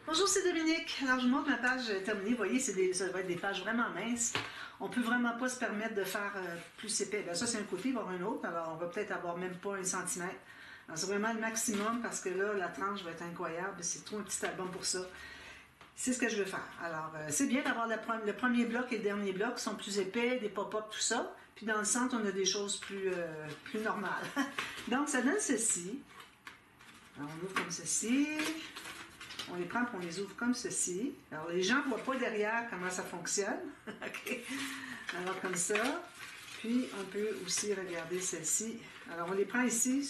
Bonjour, c'est Dominique. Alors, je vous montre ma page terminée. Vous voyez, ça va être des pages vraiment minces. On ne peut vraiment pas se permettre de faire plus épais. Bien, ça, c'est un côté, il va y avoir un autre. Alors, on va peut-être avoir même pas 1 cm. Alors, c'est vraiment le maximum parce que là, la tranche va être incroyable. C'est trop un petit album pour ça. C'est ce que je veux faire. Alors, c'est bien d'avoir le premier bloc et le dernier bloc qui sont plus épais, des pop-up, tout ça. Puis dans le centre, on a des choses plus normales. Donc, ça donne ceci. Alors, on ouvre comme ceci. On les prend et on les ouvre comme ceci. Alors, les gens ne voient pas derrière comment ça fonctionne. Okay. Alors, comme ça. Puis, on peut aussi regarder celle-ci. Alors, on les prend ici,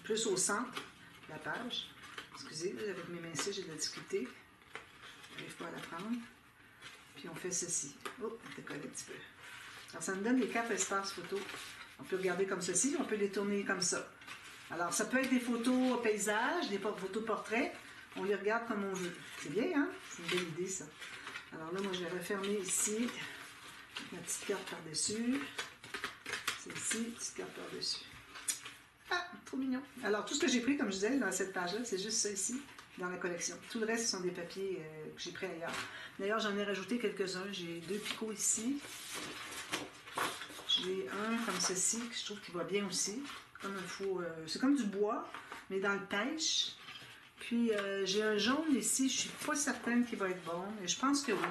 plus au centre de la page. Excusez, avec mes mains ici, j'ai de la difficulté. Je n'arrive pas à la prendre. Puis, on fait ceci. Oh, on décolle un petit peu. Alors, ça nous donne les 4 espaces photos. On peut regarder comme ceci, on peut les tourner comme ça. Alors, ça peut être des photos paysages, des photos portraits. On les regarde comme on veut. C'est bien, hein? C'est une belle idée, ça. Alors là, moi, je vais refermer ici. Ma petite carte par-dessus. Celle-ci, petite carte par-dessus. Ah, trop mignon. Alors, tout ce que j'ai pris, comme je disais, dans cette page-là, c'est juste ça ici, dans la collection. Tout le reste, ce sont des papiers que j'ai pris ailleurs. D'ailleurs, j'en ai rajouté quelques-uns. J'ai 2 picots ici. J'ai un comme ceci, que je trouve qu'il va bien aussi. Comme un faux... c'est comme du bois, mais dans le pêche. Puis, j'ai un jaune ici, je ne suis pas certaine qu'il va être bon, mais je pense que oui.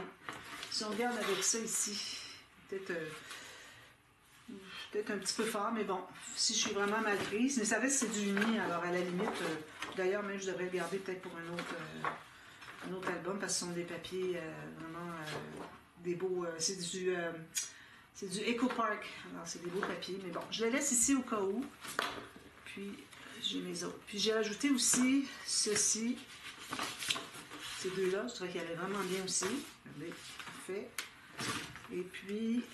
Si on regarde avec ça ici, peut-être un petit peu fort, mais bon, si je suis vraiment mal prise. Mais ça reste, c'est du uni, alors à la limite, d'ailleurs, même je devrais le garder peut-être pour un autre album, parce que ce sont des papiers vraiment des beaux... c'est du Eco Park, alors c'est des beaux papiers, mais bon, je les laisse ici au cas où. Puis, j'ai mes autres. Puis j'ai ajouté aussi ceci. Ces deux-là, je trouvais qu'ils allaient vraiment bien aussi. Regardez, parfait. Et puis,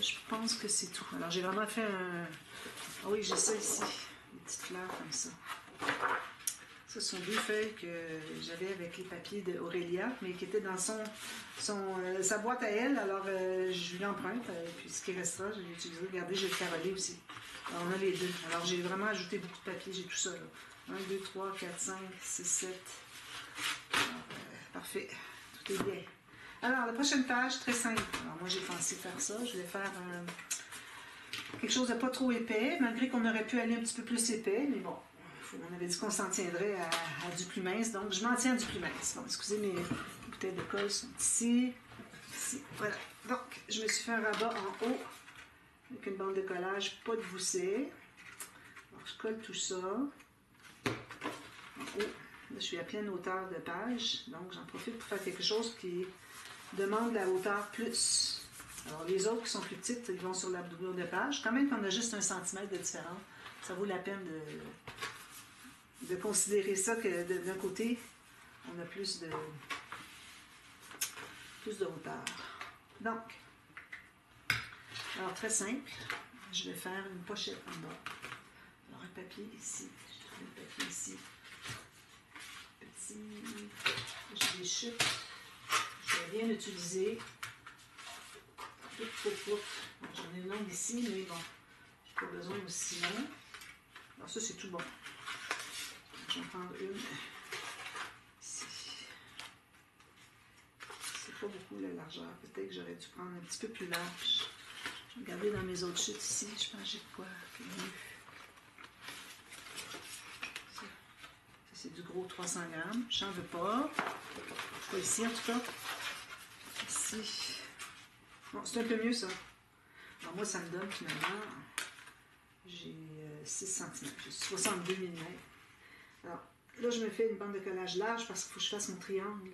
je pense que c'est tout. Alors j'ai vraiment fait un... Ah oui, j'ai ça ici. Des petites fleurs comme ça. Ce sont 2 feuilles que j'avais avec les papiers d'Aurélia, mais qui étaient dans sa boîte à elle. Alors, je lui emprunte. Et puis, ce qui restera, je l'ai utilisé. Regardez, j'ai le carolé aussi. Alors, on a les deux. Alors, j'ai vraiment ajouté beaucoup de papier. J'ai tout ça, là. 1, 2, 3, 4, 5, 6, 7. Alors, parfait. Tout est bien. Alors, la prochaine page, très simple. Alors, moi, j'ai pensé faire ça. Je vais faire quelque chose de pas trop épais, malgré qu'on aurait pu aller un petit peu plus épais, mais bon. On avait dit qu'on s'en tiendrait à du plus mince, donc je m'en tiens à du plus mince. Bon, excusez, mes bouteilles de colle sont ici. Ici, voilà. Donc, je me suis fait un rabat en haut, avec une bande de collage, pas de gousset. Alors, je colle tout ça. En haut, là, je suis à pleine hauteur de page, donc j'en profite pour faire quelque chose qui demande la hauteur plus. Alors, les autres qui sont plus petites, ils vont sur la doublure de page. Quand même qu'on a juste 1 cm de différence, ça vaut la peine de considérer ça que d'un côté, on a plus de hauteur. Donc, alors très simple, je vais faire une pochette en bas. Alors un papier ici, un papier ici, petit, j'ai des chutes, je vais bien l'utiliser. J'en ai une longue ici, mais bon, j'ai pas besoin aussi long. Alors ça, c'est tout bon. Je vais en prendre une ici. C'est pas beaucoup la largeur. Peut-être que j'aurais dû prendre un petit peu plus large. Je vais regarder dans mes autres chutes ici. Je pense que j'ai quoi qui est mieux. Ça, c'est du gros 300 grammes. J'en veux pas. Pas ici en tout cas. Ici. Bon, c'est un peu mieux ça. Alors moi, ça me donne finalement... J'ai 6 cm. J'ai 62 mm. Alors, là, je me fais une bande de collage large parce qu'il faut que je fasse mon triangle.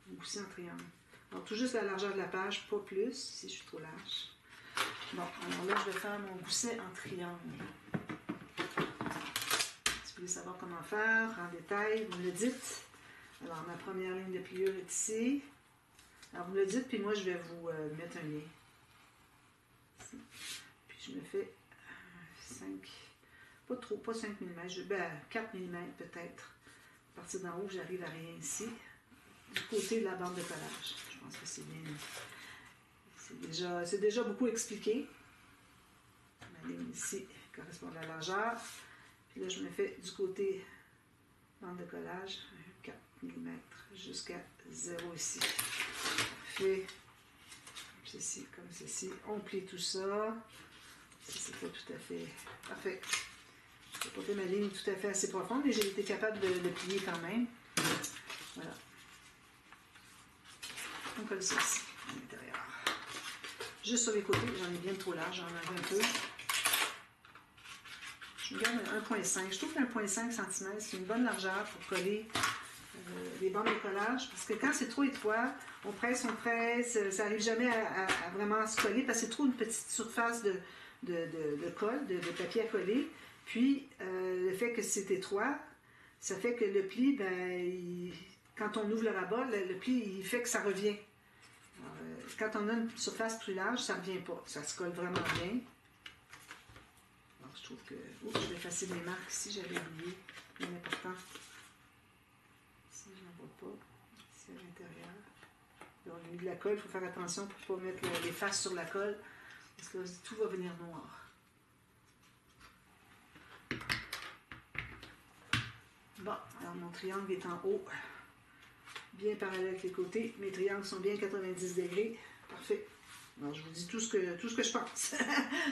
Mon gousset en triangle. Alors, tout juste la largeur de la page, pas plus, si je suis trop large. Bon, alors là, je vais faire mon gousset en triangle. Si vous voulez savoir comment faire en détail, vous me le dites. Alors, ma première ligne de pliure est ici. Alors, vous me le dites, puis moi, je vais vous mettre un lien. Ici. Puis, je me fais 5... Pas trop, pas 5 mm, 4 mm peut-être. À partir d'en haut, j'arrive à rien ici. Du côté de la bande de collage. Je pense que c'est bien. C'est déjà beaucoup expliqué. Ma ligne ici correspond à la largeur. Puis là, je me fais du côté bande de collage 4 mm. jusqu'à 0 ici. Parfait. Ceci, comme ceci. On plie tout ça. Ça, c'était tout à fait parfait. Je n'ai pas fait ma ligne tout à fait assez profonde, mais j'ai été capable de plier quand même. Voilà. On colle ça ici, à l'intérieur. Juste sur les côtés, j'en ai bien trop large, j'en enlève un peu. Je me garde 1,5. Je trouve qu'un 1,5 cm, c'est une bonne largeur pour coller les bandes de collage. Parce que quand c'est trop étroit, on presse, ça n'arrive jamais à vraiment se coller parce que c'est trop une petite surface de colle, de papier à coller. Puis, le fait que c'est étroit, ça fait que le pli, ben, quand on ouvre le rabat, le pli, il fait que ça revient. Alors, quand on a une surface plus large, ça ne revient pas. Ça se colle vraiment bien. Alors, je trouve que... Oups, je vais effacer mes marques ici, j'avais oublié. C'est important. Ici, je n'en vois pas. Ici, à l'intérieur. On a mis de la colle, il faut faire attention pour ne pas mettre les faces sur la colle. Parce que là, tout va venir noir. Bon, alors mon triangle est en haut, bien parallèle avec les côtés. Mes triangles sont bien 90 degrés. Parfait. Alors, je vous dis tout ce que je pense.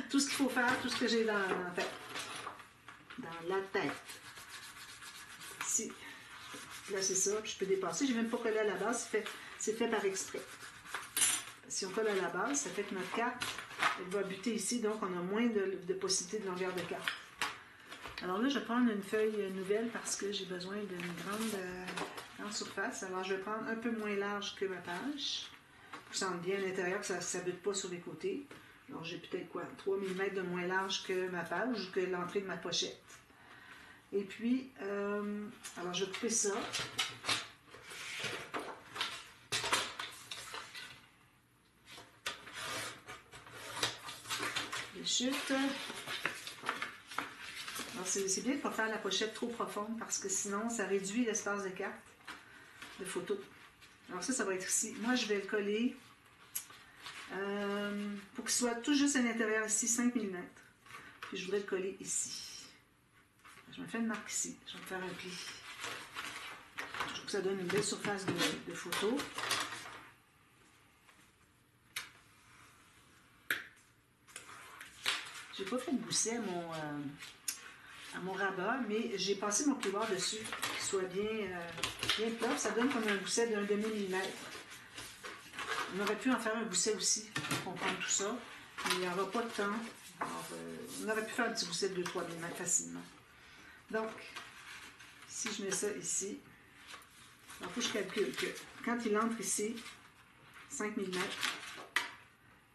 Tout ce qu'il faut faire, tout ce que j'ai dans la tête. Dans la tête. Ici. Là, c'est ça. Puis je peux dépasser. Je n'ai même pas collé à la base. C'est fait par exprès. Si on colle à la base, ça fait que notre carte, elle va buter ici. Donc, on a moins de possibilités de longueur de carte. Alors là, je vais prendre une feuille nouvelle parce que j'ai besoin d'une grande surface. Alors, je vais prendre un peu moins large que ma page pour que ça entre bien à l'intérieur, que ça ne bute pas sur les côtés. Alors, j'ai peut-être quoi, 3 mm de moins large que ma page ou que l'entrée de ma pochette. Et puis, alors je vais couper ça. Les chutes. Alors, c'est bien de ne pas faire la pochette trop profonde parce que sinon, ça réduit l'espace de carte de photo. Alors ça va être ici. Moi, je vais le coller pour qu'il soit tout juste à l'intérieur ici, 5 mm. Puis je voudrais le coller ici. Je me fais une marque ici. Je vais me faire un pli. Je trouve que ça donne une belle surface de photo. J'ai pas fait de gousset à mon rabat, mais j'ai passé mon plioir dessus, qu'il soit bien plat. Ça donne comme un gousset d'un demi-millimètre. On aurait pu en faire un gousset aussi pour comprendre tout ça, mais il n'y aura pas de temps. Alors, on aurait pu faire un petit gousset de 2-3 mm facilement. Donc, si je mets ça ici, il faut que je calcule que quand il entre ici, 5 mm,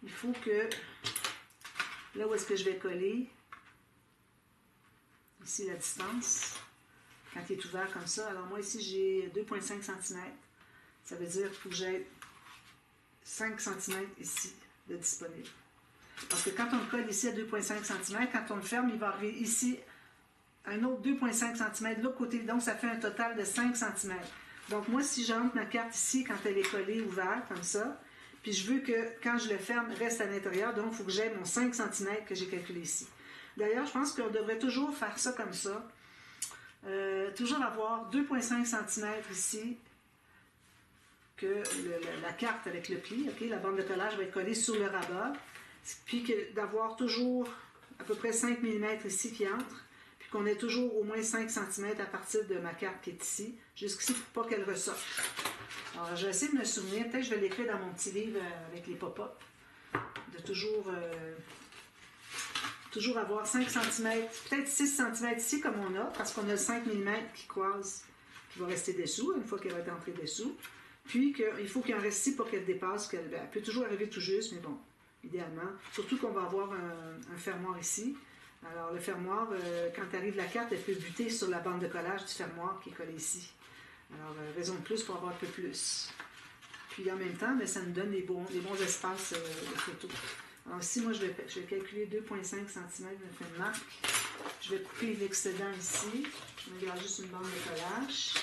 il faut que, là où est-ce que je vais coller, ici la distance, quand il est ouvert comme ça, alors moi ici j'ai 2,5 cm, ça veut dire qu'il faut que j'ai 5 cm ici de disponible. Parce que quand on le colle ici à 2,5 cm, quand on le ferme, il va arriver ici un autre 2,5 cm de l'autre côté, donc ça fait un total de 5 cm. Donc moi si j'entre ma carte ici, quand elle est collée, ouverte comme ça, puis je veux que quand je le ferme, reste à l'intérieur, donc il faut que j'aie mon 5 cm que j'ai calculé ici. D'ailleurs, je pense qu'on devrait toujours faire ça comme ça. Toujours avoir 2,5 cm ici, que la carte avec le pli, okay, la bande de collage va être collée sur le rabat, puis d'avoir toujours à peu près 5 mm ici qui entre, puis qu'on ait toujours au moins 5 cm à partir de ma carte qui est ici, jusqu'ici pour pas qu'elle ressorte. Alors, je vais essayer de me souvenir, peut-être que je vais l'écrire dans mon petit livre avec les pop-up, de toujours avoir 5 cm, peut-être 6 cm ici comme on a, parce qu'on a le 5 mm qui croise, qui va rester dessous, une fois qu'elle va être entrée dessous. Puis il faut qu'il en reste ici pour qu'elle dépasse, elle peut toujours arriver tout juste, mais bon, idéalement. Surtout qu'on va avoir un fermoir ici. Alors le fermoir, quand arrive la carte, elle peut buter sur la bande de collage du fermoir qui est collée ici. Alors raison de plus pour avoir un peu plus. Puis en même temps, bien, ça nous donne les bons espaces de photo. Alors ici, moi, je vais calculer 2,5 cm, je me fais une marque. Je vais couper l'excédent ici. Je me garde juste une bande de collage.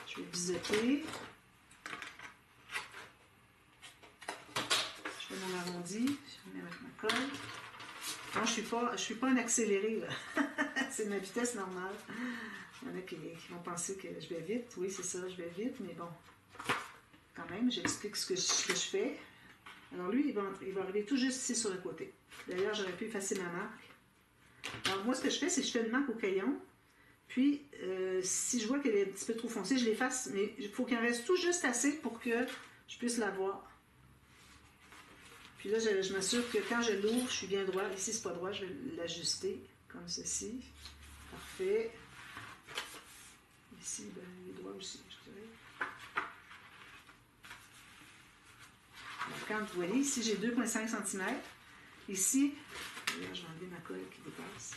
Je vais biseauter. Je fais mon arrondi. Je mets avec ma colle. Non, je suis pas en accéléré, là. C'est ma vitesse normale. Il y en a qui vont penser que je vais vite. Oui, c'est ça, je vais vite, mais bon. quand même, j'explique ce que je fais. Alors lui, il va arriver tout juste ici sur le côté. D'ailleurs, j'aurais pu effacer ma marque. Alors moi, ce que je fais, c'est que je fais une marque au crayon. Puis, si je vois qu'elle est un petit peu trop foncée, je l'efface. Mais il faut qu'il en reste tout juste assez pour que je puisse la voir. Puis là, je m'assure que quand je l'ouvre, je suis bien droit. Ici, c'est pas droit, je vais l'ajuster comme ceci. Parfait. Ici, ben, il est droit aussi, je dirais. Alors, quand vous voyez, ici, j'ai 2,5 cm. Ici, d'ailleurs, je vais enlever ma colle qui dépasse.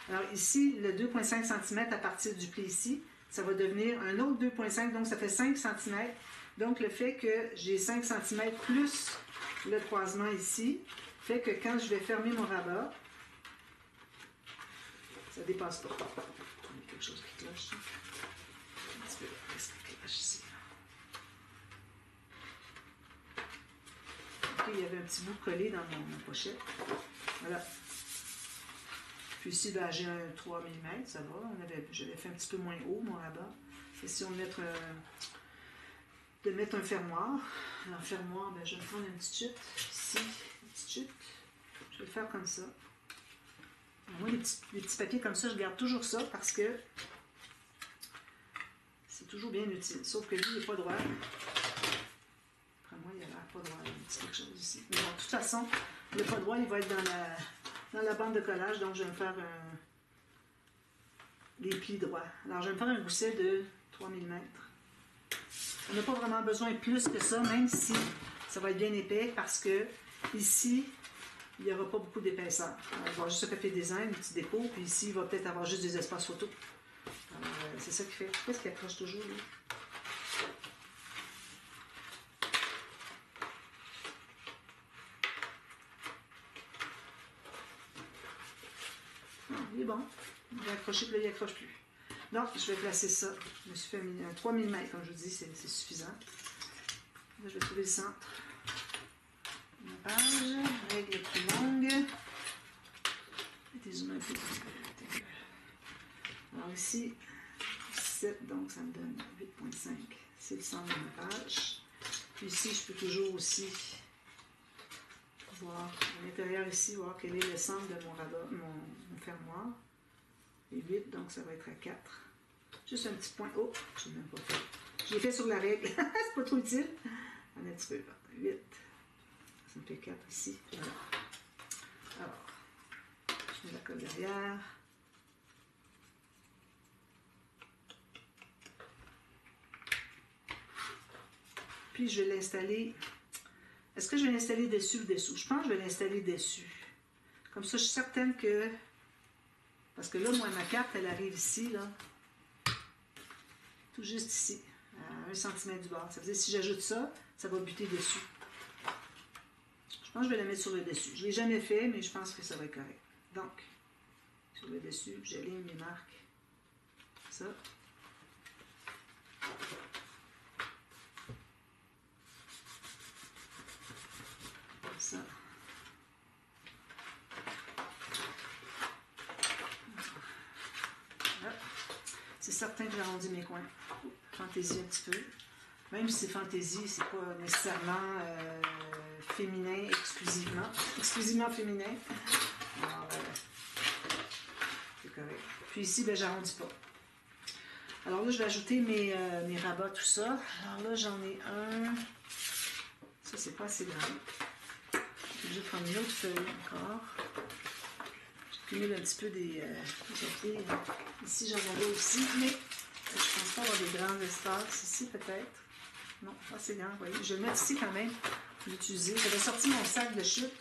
Alors ici, le 2,5 cm à partir du pli ici, ça va devenir un autre 2,5, donc ça fait 5 cm. Donc le fait que j'ai 5 cm plus le croisement ici, fait que quand je vais fermer mon rabat, ça ne dépasse pas. Il y a quelque chose qui cloche. Un petit peu, qu'est-ce qui cloche ici? Ok, il y avait un petit bout collé dans mon pochette. Voilà. Puis ici, ben, j'ai un 3 mm, ça va. J'avais fait un petit peu moins haut, mon rabat. Question de mettre un fermoir. Alors, fermoir, ben, je vais prendre une petite chute. Ici, une petite chute. Je vais le faire comme ça. Alors, moi, les petits papiers comme ça, je garde toujours ça parce que c'est toujours bien utile. Sauf que lui, il n'est pas droit. Après moi, il a l'air pas droit. Il y a un petit quelque chose ici. Mais bon, de toute façon, le pas droit, il va être dans la bande de collage, donc je vais me faire des plis droits. Alors, je vais me faire un gousset de 3 mm. On n'a pas vraiment besoin de plus que ça, même si ça va être bien épais, parce que ici, il n'y aura pas beaucoup d'épaisseur. Il va y avoir juste un papier design, un petit dépôt, puis ici, il va peut-être avoir juste des espaces photos. Alors, c'est ça qui fait. Qu'est-ce qui accroche toujours, là? Il est bon. Il va accrocher, puis là, il n'accroche plus. Donc, je vais placer ça. Je me suis fait un 3 mm, comme je vous dis, c'est suffisant. Là, je vais trouver le centre. Une page, règle plus longue. Dézoomer un peu. Alors ici, 7, donc ça me donne 8,5. C'est le centre de ma page. Puis ici, je peux toujours aussi voir à l'intérieur ici, voir quel est le centre de mon rabat, mon fermoir. Et 8, donc ça va être à 4. Juste un petit point. Oh, je n'ai même pas fait. Je l'ai fait sur la règle. C'est pas trop utile. Un petit peu. 8. Ça me fait 4 ici. Voilà. Alors, je mets la colle derrière. Puis je vais l'installer. Est-ce que je vais l'installer dessus ou dessous? Je pense que je vais l'installer dessus. Comme ça, je suis certaine que... Parce que là, moi, ma carte, elle arrive ici, là. Tout juste ici. À 1 cm du bord. Ça veut dire que si j'ajoute ça, ça va buter dessus. Je pense que je vais la mettre sur le dessus. Je ne l'ai jamais fait, mais je pense que ça va être correct. Donc, sur le dessus, j'aligne mes marques. Ça. Ça. Voilà. C'est certain que j'arrondis mes coins. Fantaisie un petit peu. Même si c'est fantaisie, c'est pas nécessairement féminin exclusivement féminin. Alors, c'est correct. Puis ici, ben, j'arrondis pas. Alors là, je vais ajouter mes rabats, tout ça. Alors là, j'en ai un. Ça, c'est pas assez grand. Je vais prendre une autre feuille encore. J'accumule un petit peu des papiers. Ici, j'en avais aussi, mais je pense pas avoir des grands espaces. Ici, peut-être. Non, pas assez grand, vous voyez. Je vais le mettre ici quand même pour l'utiliser. J'avais sorti mon sac de chute.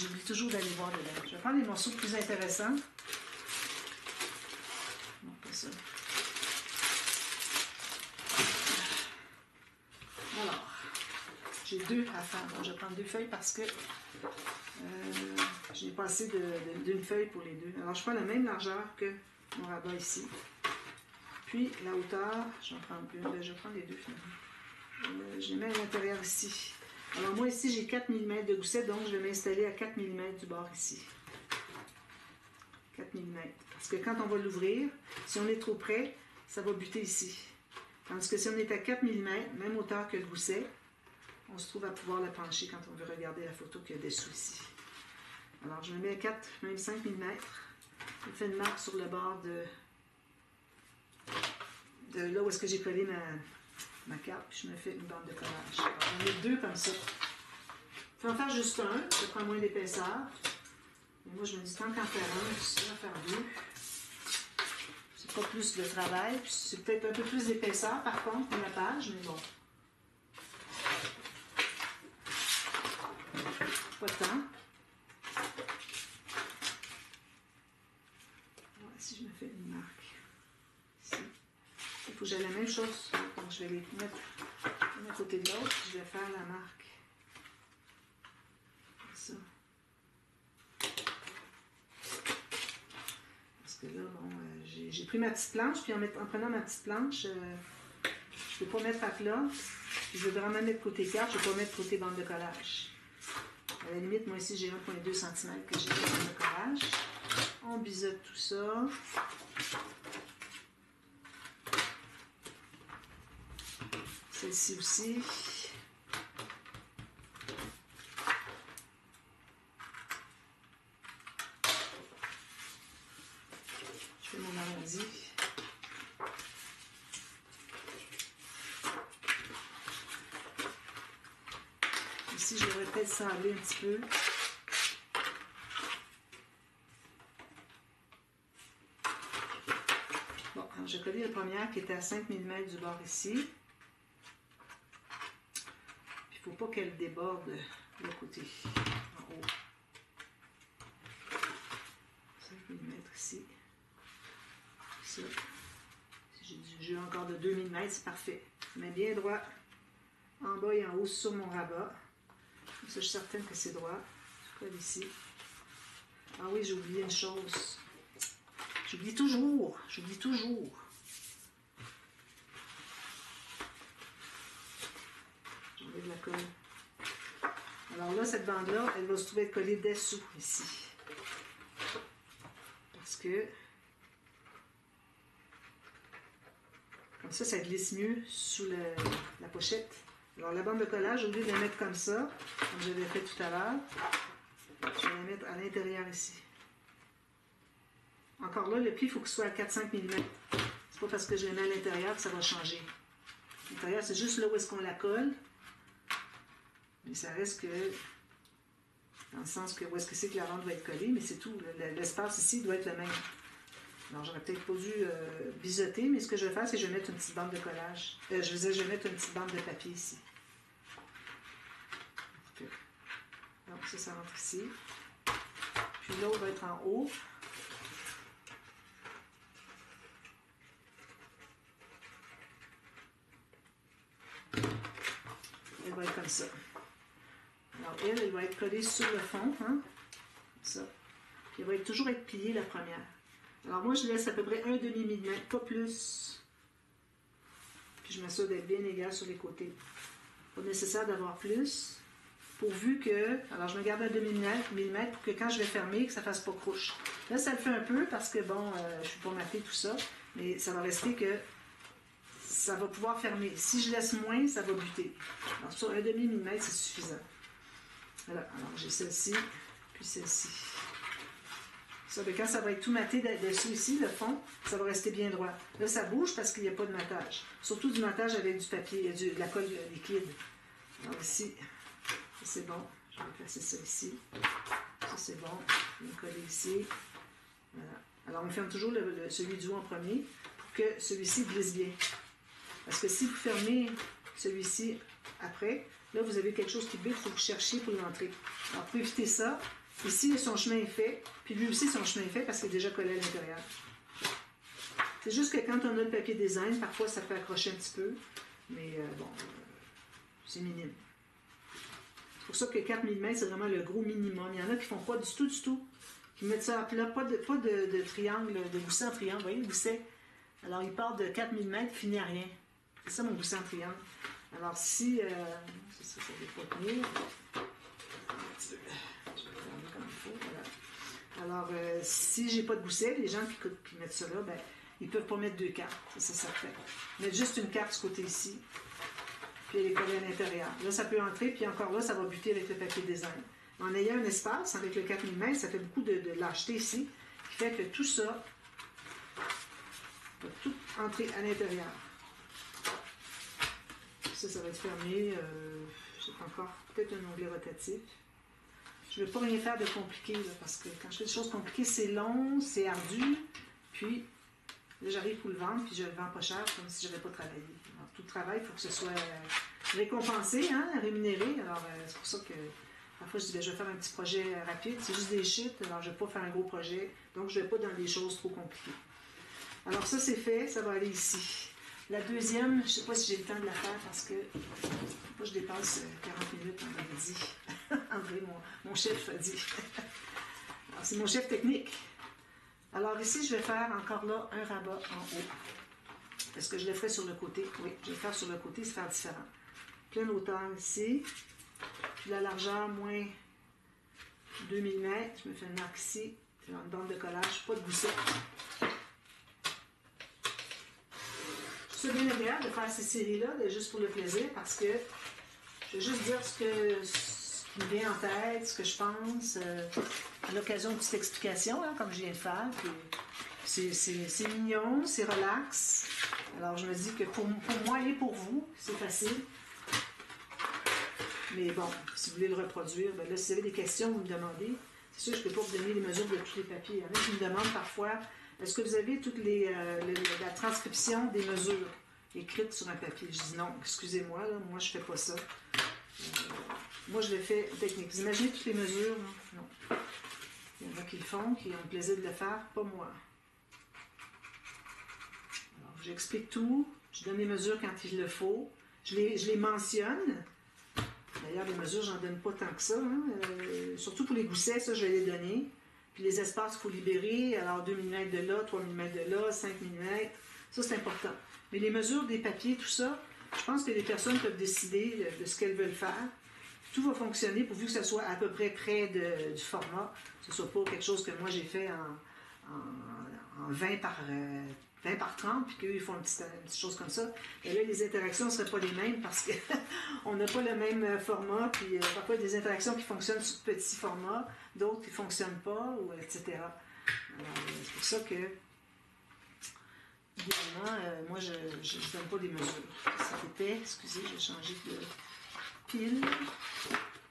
J'oublie toujours d'aller voir dedans. Je vais prendre les morceaux plus intéressants. Non, pas ça. Alors, j'ai 2 à faire. Bon, je vais prendre 2 feuilles parce que j'ai pas assez d'une feuille pour les 2. Alors, je prends la même largeur que mon rabat ici. Puis, la hauteur, je vais prendre une. Je vais prendre les 2 finalement. Je les mets à l'intérieur ici. Alors moi ici j'ai 4 mm de gousset, donc je vais m'installer à 4 mm du bord ici. 4 mm. Parce que quand on va l'ouvrir, si on est trop près, ça va buter ici. Tandis que si on est à 4 mm, même hauteur que le gousset, on se trouve à pouvoir le pencher quand on veut regarder la photo qu'il y a dessous ici. Alors, je me mets à 4, même 5 mm. Je fais une marque sur le bord de là où est-ce que j'ai collé ma carte, puis je me fais une bande de collage. Alors, on met 2 comme ça. Je peux en faire juste un, ça prend moins d'épaisseur. Mais moi, je me dis, tant qu'en faire un, je vais en faire 2. C'est pas plus de travail. C'est peut-être un peu plus d'épaisseur, par contre, pour la page, mais bon. Pas tant. Ouais, si je me fais une marque ici. Il faut que j'aie la même chose. Donc, je vais les mettre d'un côté de l'autre, puis je vais faire la marque. Comme ça. Parce que là, bon, j'ai pris ma petite planche, puis en prenant ma petite planche, je ne peux pas mettre à plat. Puis je vais vraiment mettre côté carte, je ne vais pas mettre côté bande de collage. À la limite, moi ici, j'ai 1,2 cm que j'ai de bande de collage. On biseaute tout ça. Celle-ci aussi. Je fais mon arrondi. Ici, je devrais peut-être sabler un petit peu. Bon, alors j'ai collé la première qui était à 5 mm du bord ici. Il ne faut pas qu'elle déborde de côté, en haut. 5 mm ici. Ça. Si j'ai encore de 2 mm, c'est parfait. Je mets bien droit en bas et en haut sur mon rabat. Comme ça, je suis certaine que c'est droit. Je colle ici. Ah oui, j'ai oublié une chose. J'oublie toujours. J'oublie toujours. J'enlève la colle. Alors là, cette bande-là, elle va se trouver collée dessous, ici. Parce que comme ça glisse mieux sous la pochette. Alors la bande de collage, au lieu de la mettre comme ça, comme j'avais fait tout à l'heure, je vais la mettre à l'intérieur ici. Encore là, le pli, il faut qu'il soit à 4-5 mm. C'est pas parce que je la mets à l'intérieur que ça va changer. L'intérieur, c'est juste là où est-ce qu'on la colle. Mais ça reste que, dans le sens que où est-ce que c'est que la bande va être collée, mais c'est tout. L'espace ici doit être le même. Alors, j'aurais peut-être pas dû biseauter, mais ce que je vais faire, c'est que je vais mettre une petite bande de collage. Je vais mettre une petite bande de papier ici. Donc, ça rentre ici. Puis l'autre va être en haut. Elle va être comme ça. Alors, elle va être collée sur le fond, hein, comme ça. Puis elle va toujours être pliée, la première. Alors moi, je laisse à peu près 1/2 mm, pas plus. Puis je m'assure d'être bien égal sur les côtés. Pas nécessaire d'avoir plus, pourvu que... Alors je me garde à 2 mm pour que quand je vais fermer, que ça ne fasse pas croche. Là, ça le fait un peu parce que, bon, je ne suis pas mappée tout ça, mais ça va rester que ça va pouvoir fermer. Si je laisse moins, ça va buter. Alors sur 1/2 mm, c'est suffisant. Voilà, alors j'ai celle-ci, puis celle-ci. Ça, quand ça va être tout maté dessus ici, le fond, ça va rester bien droit. Là, ça bouge parce qu'il n'y a pas de matage. Surtout du matage avec du papier, de la colle liquide. Alors ici, c'est bon. Je vais placer ça ici. Ça, c'est bon. Je vais le coller ici. Voilà. Alors, on ferme toujours celui du haut en premier pour que celui-ci glisse bien. Parce que si vous fermez celui-ci après, là, vous avez quelque chose qui bute, il faut que vous cherchiez pour l'entrée. Alors, pour éviter ça, ici, son chemin est fait, puis lui aussi, son chemin est fait parce qu'il est déjà collé à l'intérieur. C'est juste que quand on a le papier design, parfois, ça peut accrocher un petit peu, mais bon, c'est minime. C'est pour ça que 4 mm, c'est vraiment le gros minimum. Il y en a qui font pas du tout, qui mettent ça à plat, pas de triangle, de gousset en triangle, vous voyez, le gousset. Alors, il part de 4 mm, finit à rien. C'est ça, mon gousset en triangle. Alors, si... ça ne va pas tenir. Comme il faut, voilà. Alors, si j'ai pas de gousset, les gens qui mettent ça là, ben, Ils ne peuvent pas mettre deux cartes, ça c'est certain. Mettre juste une carte du côté ici, puis elle est collée à l'intérieur. Là, ça peut entrer, puis encore là, ça va buter avec le papier design. En ayant un espace, avec le 4 mm, ça fait beaucoup de lâcheté ici, qui fait que tout ça va tout entrer à l'intérieur. Ça va être fermé. J'ai encore peut-être un onglet rotatif. Je ne veux pas rien faire de compliqué, là, parce que quand je fais des choses compliquées, c'est long, c'est ardu, puis là, j'arrive pour le vendre, puis je le vends pas cher, comme si je n'avais pas travaillé. Alors, tout le travail, il faut que ce soit récompensé, hein, rémunéré. Alors, c'est pour ça que parfois, je dis, je vais faire un petit projet rapide, c'est juste des chutes, alors je ne vais pas faire un gros projet, donc je ne vais pas dans des choses trop compliquées. Alors, ça, c'est fait, ça va aller ici. La deuxième, je ne sais pas si j'ai le temps de la faire parce que moi, je dépasse 40 minutes, on m'avait dit. André, mon chef, a dit. C'est mon chef technique. Alors ici, je vais faire encore là un rabat en haut. Est-ce que je le ferai sur le côté? Oui, je vais le faire sur le côté, c'est faire différent. Pleine hauteur ici. Puis la largeur, moins 2 mm. Je me fais une marque ici. Puis une bande de collage, pas de gousset. C'est bien agréable de faire ces séries-là, juste pour le plaisir, parce que je vais juste dire ce qui me vient en tête, ce que je pense, à l'occasion d'une petite explication, hein, comme je viens de faire. C'est mignon, c'est relax. Alors je me dis que pour moi et pour vous, c'est facile. Mais bon, si vous voulez le reproduire, ben là, si vous avez des questions, vous me demandez. C'est sûr que je ne peux pas vous donner les mesures de tous les papiers. Il y en a qui me demandent parfois, est-ce que vous avez toute la transcription des mesures écrites sur un papier? Je dis non, excusez-moi, là, moi je ne fais pas ça. Moi je le fais technique. Vous imaginez toutes les mesures? Non. Il y en a qui le font, qui ont le plaisir de le faire, pas moi. Alors j'explique tout, je donne les mesures quand il le faut, je les mentionne. D'ailleurs, les mesures, j'en donne pas tant que ça. Hein. Surtout pour les goussets, ça, je vais les donner. Puis les espaces, il faut libérer. Alors, 2 mm de là, 3 mm de là, 5 mm. Ça, c'est important. Mais les mesures des papiers, tout ça, je pense que les personnes peuvent décider de ce qu'elles veulent faire. Tout va fonctionner pourvu que ça soit à peu près près du format. Que ce ne soit pas quelque chose que moi, j'ai fait en 20 par 30, puis qu'eux, ils font une petite chose comme ça. Et là, les interactions ne seraient pas les mêmes parce qu'on n'a pas le même format, puis parfois, il y a des interactions qui fonctionnent sur petit format, d'autres qui ne fonctionnent pas, ou, etc. Alors, c'est pour ça que, idéalement, moi, je ne donne pas des mesures. C'était, excusez, je vais changer de pile.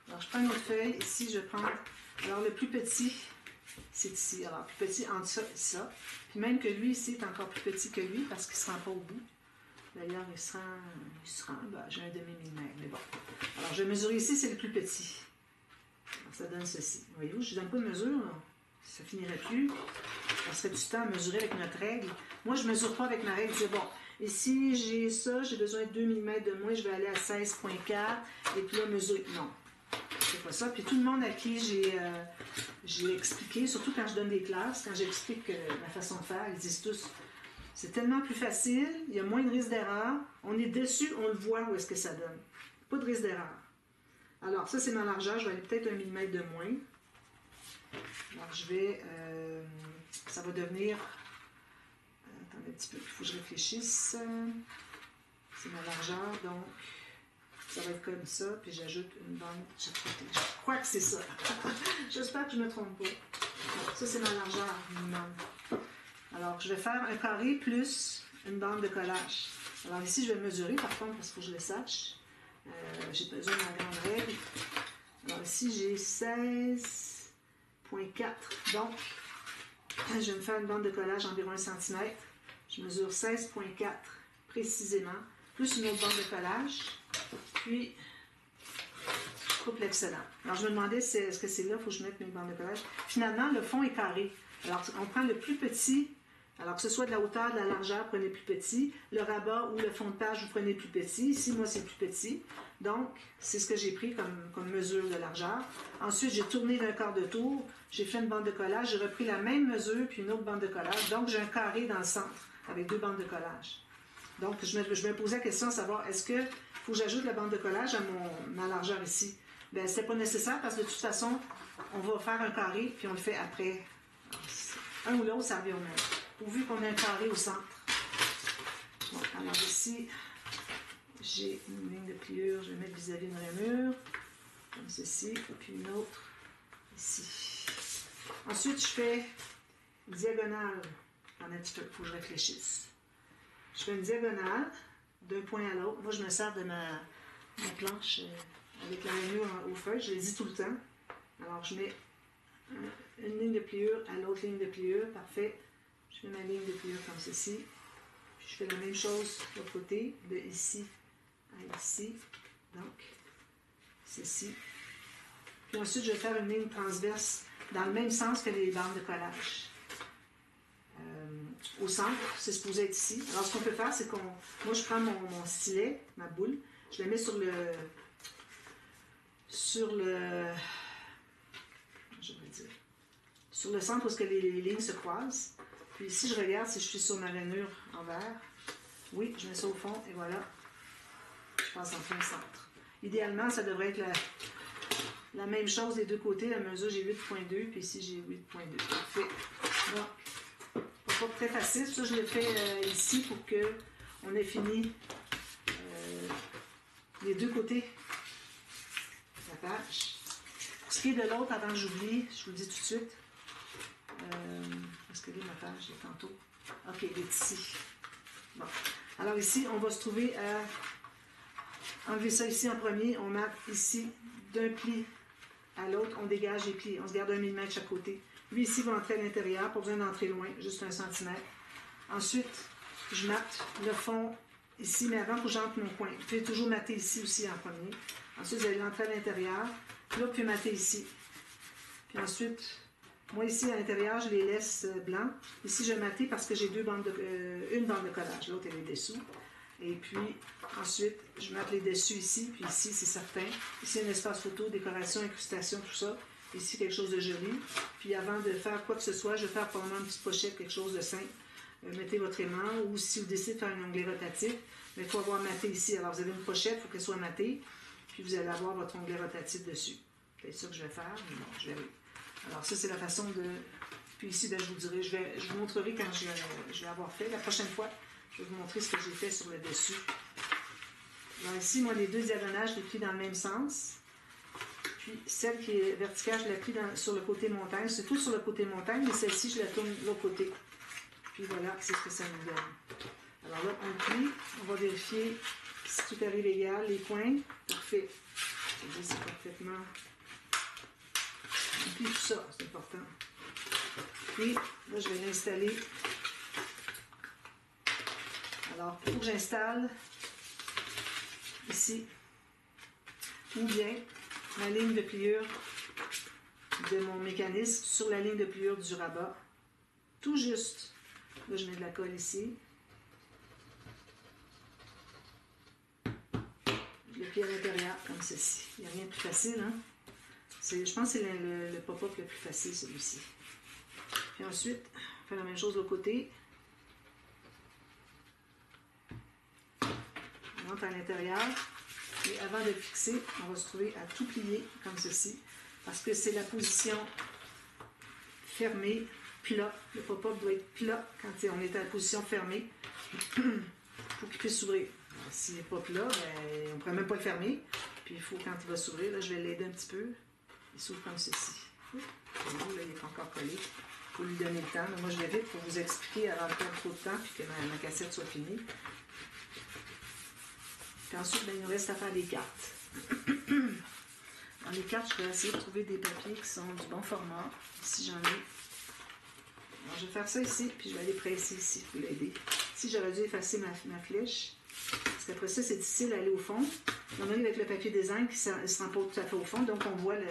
Alors, je prends une autre feuille. Ici, je prends, alors, le plus petit, c'est ici. Alors, plus petit entre ça et ça. Puis même que lui, ici, est encore plus petit que lui parce qu'il ne se rend pas au bout. D'ailleurs, il se rend, ben, j'ai un demi-millimètre, mais bon. Alors, je vais mesurer ici, c'est le plus petit. Alors, ça donne ceci. Voyez-vous, je ne donne pas de mesure, là. Ça ne finirait plus. On serait du temps à mesurer avec notre règle. Moi, je ne mesure pas avec ma règle. Je dis, bon, ici, j'ai ça, j'ai besoin de 2 mm de moins, je vais aller à 16,4 et puis là, mesurer. Non. C'est pas ça. Puis tout le monde à qui j'ai expliqué, surtout quand je donne des classes, quand j'explique ma façon de faire, ils disent tous, c'est tellement plus facile, il y a moins de risque d'erreur, on est dessus, on le voit où est-ce que ça donne. Pas de risque d'erreur. Alors ça c'est ma largeur, je vais aller peut-être 1 mm de moins. Alors je vais, ça va devenir, attendez un petit peu, il faut que je réfléchisse. C'est ma largeur, donc ça va être comme ça, puis j'ajoute une bande de chaque côté. Je crois que c'est ça. J'espère que je ne me trompe pas. Bon, ça, c'est ma largeur minimum. Alors, je vais faire un carré plus une bande de collage. Alors ici, je vais mesurer, par contre, parce que je le sache. J'ai besoin de ma grande règle. Alors ici, j'ai 16,4. Donc, je vais me faire une bande de collage environ 1 cm. Je mesure 16,4 précisément, plus une autre bande de collage. Puis, je coupe l'excédent. Alors, je me demandais, est-ce que c'est là, il faut que je mette une bande de collage. Finalement, le fond est carré. Alors, on prend le plus petit. Alors, que ce soit de la hauteur, de la largeur, prenez le plus petit. Le rabat ou le fond de page, vous prenez le plus petit. Ici, moi, c'est le plus petit. Donc, c'est ce que j'ai pris comme mesure de largeur. Ensuite, j'ai tourné d'un quart de tour. J'ai fait une bande de collage. J'ai repris la même mesure, puis une autre bande de collage. Donc, j'ai un carré dans le centre, avec 2 bandes de collage. Donc, je me posais la question de savoir, est-ce que faut que j'ajoute la bande de collage à ma largeur ici? Bien, ce n'est pas nécessaire parce que de toute façon, on va faire un carré puis on le fait après. Un ou l'autre, ça revient au même. pourvu qu'on ait un carré au centre. Bon, alors ici, j'ai une ligne de pliure, je vais mettre vis-à-vis une rainure, comme ceci, puis une autre ici. Ensuite, je fais une diagonale. Un petit peu, il faut que je réfléchisse. Je fais une diagonale d'un point à l'autre. Moi, je me sers de ma planche avec la rainure au feu, je l'ai dit tout le temps. Alors, je mets une ligne de pliure à l'autre ligne de pliure, parfait. Je fais ma ligne de pliure comme ceci. Puis je fais la même chose de l'autre côté, de ici à ici. Donc, ceci. Puis ensuite, je vais faire une ligne transverse dans le même sens que les bandes de collage. Au centre, c'est supposé être ici. Alors, ce qu'on peut faire, c'est moi, je prends mon stylet, ma boule, je la mets sur le, je vais dire, sur le centre où est-ce que les lignes se croisent. Puis ici, je regarde si je suis sur ma rainure en vert. Oui, je mets ça au fond et voilà. Je passe en plein centre. Idéalement, ça devrait être la même chose des deux côtés. La mesure, j'ai 8.2, puis ici, j'ai 8.2. Parfait. Bon. Pas très facile. Ça, je le fais ici pour qu'on ait fini les deux côtés de la page. Pour ce qui est de l'autre, avant que j'oublie, je vous le dis tout de suite. Est-ce que est ma page de tantôt? OK, elle est ici. Bon. Alors ici, on va se trouver à enlever ça ici en premier. On marque ici d'un pli à l'autre. On dégage les plis. On se garde 1 mm chaque côté. Lui ici va entrer à l'intérieur, pas besoin d'entrer loin, juste 1 cm. Ensuite, je mate le fond ici, mais avant que j'entre mon coin. Vous pouvez toujours mater ici aussi en premier. Ensuite, vous allez l'entrer à l'intérieur. Puis là, vous pouvez mater ici. Puis ensuite, moi ici à l'intérieur, je les laisse blancs. Ici, je vais mater parce que j'ai une bande de collage. L'autre, elle est dessous. Et puis, ensuite, je mate les dessus ici. Puis ici, c'est certain. Ici, un espace photo, décoration, incrustation, tout ça. Ici, quelque chose de joli. Puis avant de faire quoi que ce soit, je vais faire probablement une petite pochette, quelque chose de simple. Mettez votre aimant, ou si vous décidez de faire un onglet rotatif, mais il faut avoir maté ici. Alors, vous avez une pochette, il faut qu'elle soit matée, puis vous allez avoir votre onglet rotatif dessus. C'est ça que je vais faire, mais bon, je verrai. Alors, ça, c'est la façon de... Puis ici, ben, je vous dirai, je vous montrerai quand je vais avoir fait. La prochaine fois, je vais vous montrer ce que j'ai fait sur le dessus. Alors ici, moi, les deux diagonales, je les plie dans le même sens. Puis celle qui est verticale, je la plie sur le côté montagne. C'est tout sur le côté montagne, mais celle-ci, je la tourne de l'autre côté. Puis voilà, c'est ce que ça nous donne. Alors là, on plie. On va vérifier si tout arrive égal. Les points, parfait. C'est parfaitement... On plie tout ça, c'est important. Puis là, je vais l'installer. Alors, il faut que j'installe ici, ou bien ma ligne de pliure de mon mécanisme sur la ligne de pliure du rabat. Tout juste. Là, je mets de la colle ici. Je le plie à l'intérieur, comme ceci. Il n'y a rien de plus facile, hein? Je pense que c'est le pop-up le plus facile, celui-ci. Puis ensuite, on fait la même chose de l'autre côté. On rentre à l'intérieur. Et avant de le fixer, on va se trouver à tout plier comme ceci. Parce que c'est la position fermée, plat. Le pop-up doit être plat quand on est à la position fermée pour qu'il puisse s'ouvrir. S'il n'est pas plat, ben, on ne pourrait même pas le fermer. Puis il faut, quand il va s'ouvrir, là, je vais l'aider un petit peu. Il s'ouvre comme ceci. Là, il n'est pas encore collé. Il faut lui donner le temps. Mais moi, je vais vite pour vous expliquer avant de perdre trop de temps puis que ma cassette soit finie. Puis ensuite, ben, il nous reste à faire des cartes. Dans les cartes, je vais essayer de trouver des papiers qui sont du bon format. Si j'en ai. Alors, je vais faire ça ici, puis je vais aller presser ici pour l'aider. Ici, j'aurais dû effacer ma flèche. Parce qu'après ça, c'est difficile d'aller au fond. On arrive avec le papier design qui ne se rend pas tout à fait au fond, donc on voit la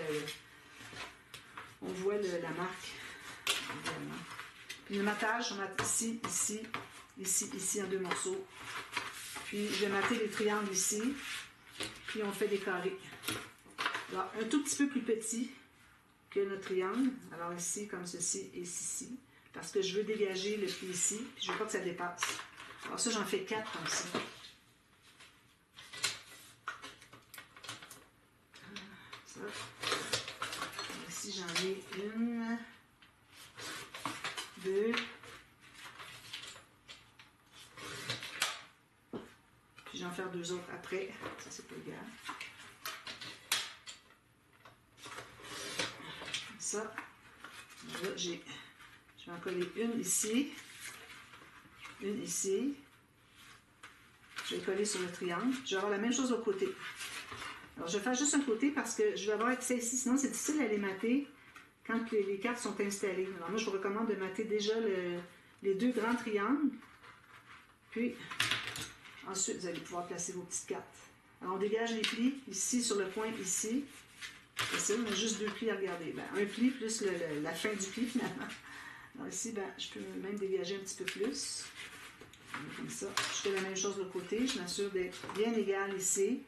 marque. Évidemment. Puis le matage, on mate ici, ici, ici, ici en 2 morceaux. Puis je vais mater les triangles ici. Puis on fait des carrés. Alors, un tout petit peu plus petit que notre triangle. Alors ici, comme ceci, et ici. Parce que je veux dégager le pli ici. Puis je veux pas que ça dépasse. Alors ça, j'en fais 4 comme ça. Ça. Ici, j'en ai 1, 2, faire 2 autres après. Ça, c'est pas égal. Comme ça. Là, je vais en coller une ici. Une ici. Je vais coller sur le triangle. Je vais avoir la même chose au côté. Alors, je vais faire juste un côté parce que je vais avoir accès ici. Sinon, c'est difficile à les mater quand les cartes sont installées. Alors, moi, je vous recommande de mater déjà les 2 grands triangles. Puis, ensuite, vous allez pouvoir placer vos petites cartes. Alors, on dégage les plis ici sur le point ici. C'est ça, on a juste 2 plis à regarder. Ben, un pli plus la fin du pli, finalement. Alors ici, ben, je peux même dégager un petit peu plus. Comme ça. Je fais la même chose de l'autre côté. Je m'assure d'être bien égal ici.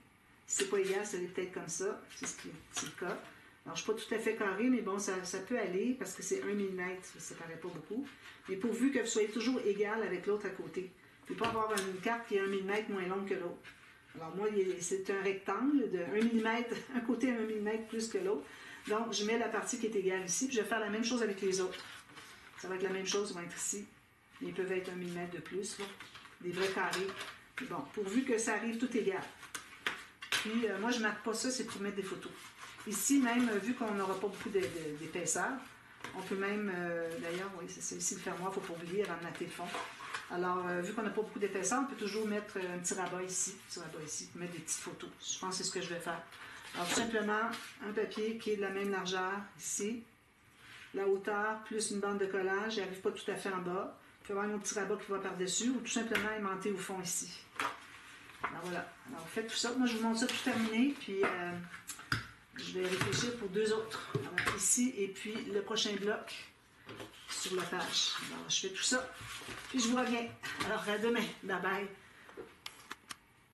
Si c'est pas égal, ça va peut-être comme ça. C'est le cas. Alors, je ne suis pas tout à fait carré, mais bon, ça peut aller parce que c'est 1 mm. Ça ne paraît pas beaucoup. Mais pourvu que vous soyez toujours égal avec l'autre à côté. Il ne faut pas avoir une carte qui est 1 mm moins longue que l'autre. Alors, moi, c'est un rectangle de 1 mm, un côté 1 mm plus que l'autre. Donc, je mets la partie qui est égale ici. Puis, je vais faire la même chose avec les autres. Ça va être la même chose, ils vont être ici. Ils peuvent être 1 mm de plus, là. Des vrais carrés. Mais bon, pourvu que ça arrive tout égal. Puis, moi, je ne marque pas ça, c'est pour mettre des photos. Ici, même, vu qu'on n'aura pas beaucoup d'épaisseur, on peut même, d'ailleurs, oui, c'est ça, ici le fermoir, il ne faut pas oublier avant de mater le fond. Alors, vu qu'on n'a pas beaucoup d'épaisseur, on peut toujours mettre un petit rabat ici, pour mettre des petites photos. Je pense que c'est ce que je vais faire. Alors, tout simplement, un papier qui est de la même largeur, ici. La hauteur, plus une bande de collage, il n'arrive pas tout à fait en bas. Je peux avoir un petit rabat qui va par-dessus, ou tout simplement aimanter au fond ici. Alors, voilà. Alors, faites tout ça. Moi, je vous montre ça tout terminé, puis je vais réfléchir pour 2 autres. Alors, ici, et puis le prochain bloc sur la page. Alors, je fais tout ça, puis je vous reviens. Alors, à demain. Bye bye.